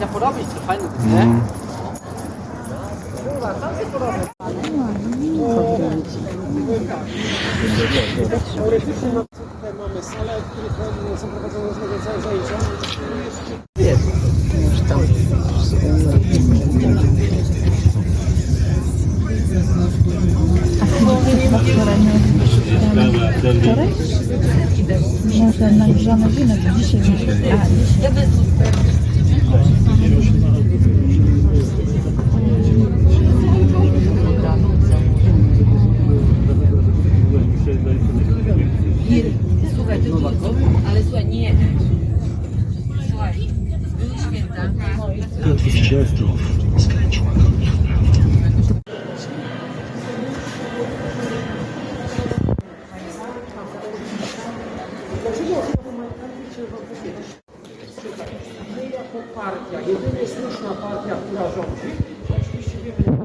Ja porobić, to fajnie, nie? Kurwa, tam się porobić. Teoretycznie tutaj mamy salę, w której są prowadzone różnego rodzaju zajęcia. Jest. Już tam. Wczoraj? Może nagrzane wino, to dzisiaj. Słuchaj, ale słuchaj, nie. Słuchaj, były święta. My jako partia, jedyna słuszna partia, która rządzi, oczywiście wiemy,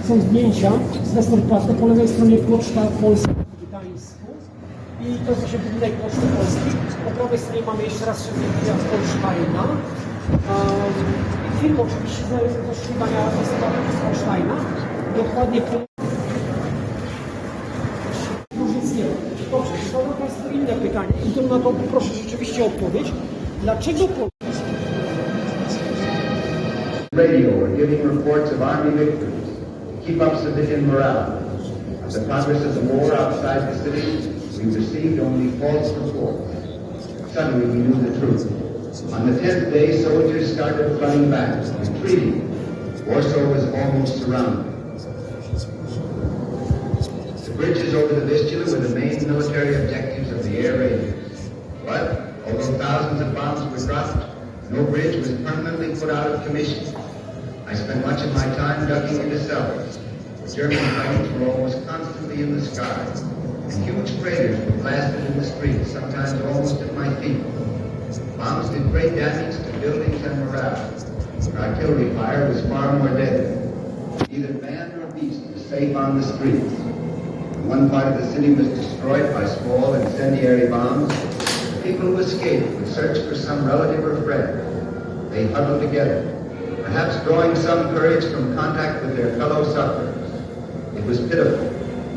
są zdjęcia z Westerplatte, po lewej stronie poczta Polska w Gdańsku i to jest właśnie budynek Poczty Polskiej. Po prawej stronie mamy jeszcze raz szybkie z Polsztajna. Film oczywiście z rozszywania z Polsztajna. Dokładnie różnic nie ma. Dobrze, zadam Państwu inne pytanie i to na to proszę rzeczywiście odpowiedź. Dlaczego Radio were giving reports of army victories to keep up civilian morale. Of the progress of the war outside the city, we received only false reports. Suddenly we knew the truth. On the 10th day, soldiers started flooding back, retreating. Warsaw was almost surrounded. The bridges over the Vistula were the main military objectives of the air raiders. But, although thousands of bombs were dropped, no bridge was permanently put out of commission. I spent much of my time ducking into cellars. The German planes were almost constantly in the sky, and huge craters were blasted in the streets, sometimes almost at my feet. Bombs did great damage to buildings and morale. Artillery fire was far more deadly. Neither man nor beast was safe on the streets. When one part of the city was destroyed by small incendiary bombs, people who escaped would search for some relative or friend. They huddled together, perhaps drawing some courage from contact with their fellow sufferers. It was pitiful,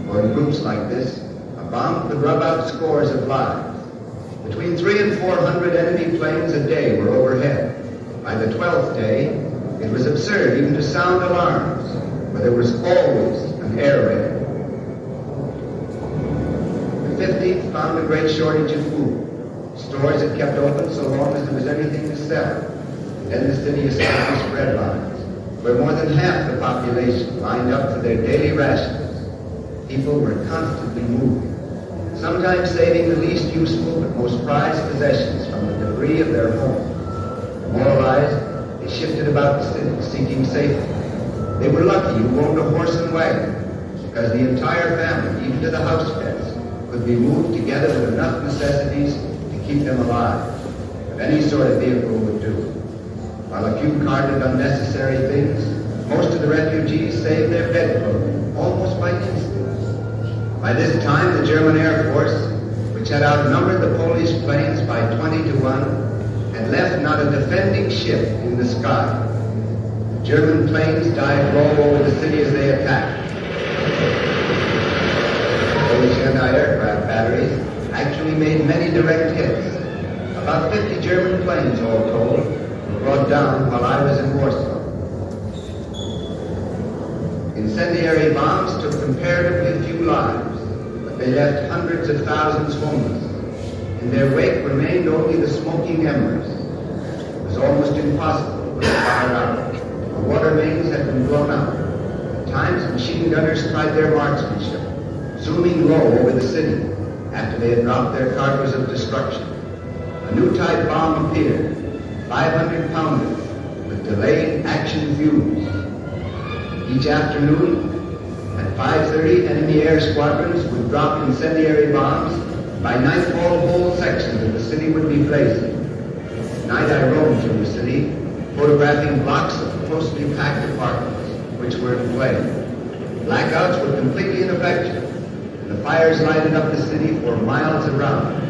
for in groups like this, a bomb could rub out scores of lives. Between 300 and 400 enemy planes a day were overhead. By the 12th day, it was absurd even to sound alarms, for there was always an air raid. The 15th found a great shortage of food. Stores had kept open so long as there was anything to sell. Then the city established bread lines, where more than half the population lined up for their daily rations. People were constantly moving, sometimes saving the least useful but most prized possessions from the debris of their homes. Demoralized, they shifted about the city, seeking safety. They were lucky who owned a horse and wagon, because the entire family, even to the house pets, could be moved together with enough necessities to keep them alive. But any sort of vehicle would do. While a few carted unnecessary things, most of the refugees saved their bedclothing, almost by instinct. By this time, the German Air Force, which had outnumbered the Polish planes by 20 to 1, had left not a defending ship in the sky. The German planes dived low over the city as they attacked. Polish anti-aircraft batteries actually made many direct hits. About 50 German planes, all told, were brought down while I was in Warsaw. Incendiary bombs took comparatively few lives, but they left hundreds of thousands homeless. In their wake remained only the smoking embers. It was almost impossible to put the fire out. The water mains had been blown out. At times, machine gunners tried their marksmanship, zooming low over the city after they had dropped their cargoes of destruction. A new type bomb appeared, 500 pounders, with delayed action fuse. Each afternoon, at 5:30, enemy air squadrons would drop incendiary bombs. By nightfall, whole sections of the city would be blazing. At night, I roamed through the city, photographing blocks of closely packed apartments, which were in flames. Blackouts were completely ineffective. The fires lighted up the city for miles around.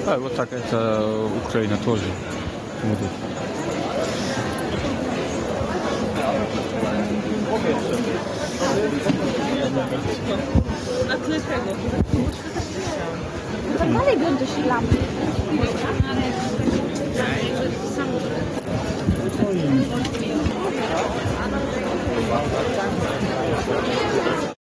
Tak, bo tak jak ta Ukraina tworzy. Dalej będę się lampy.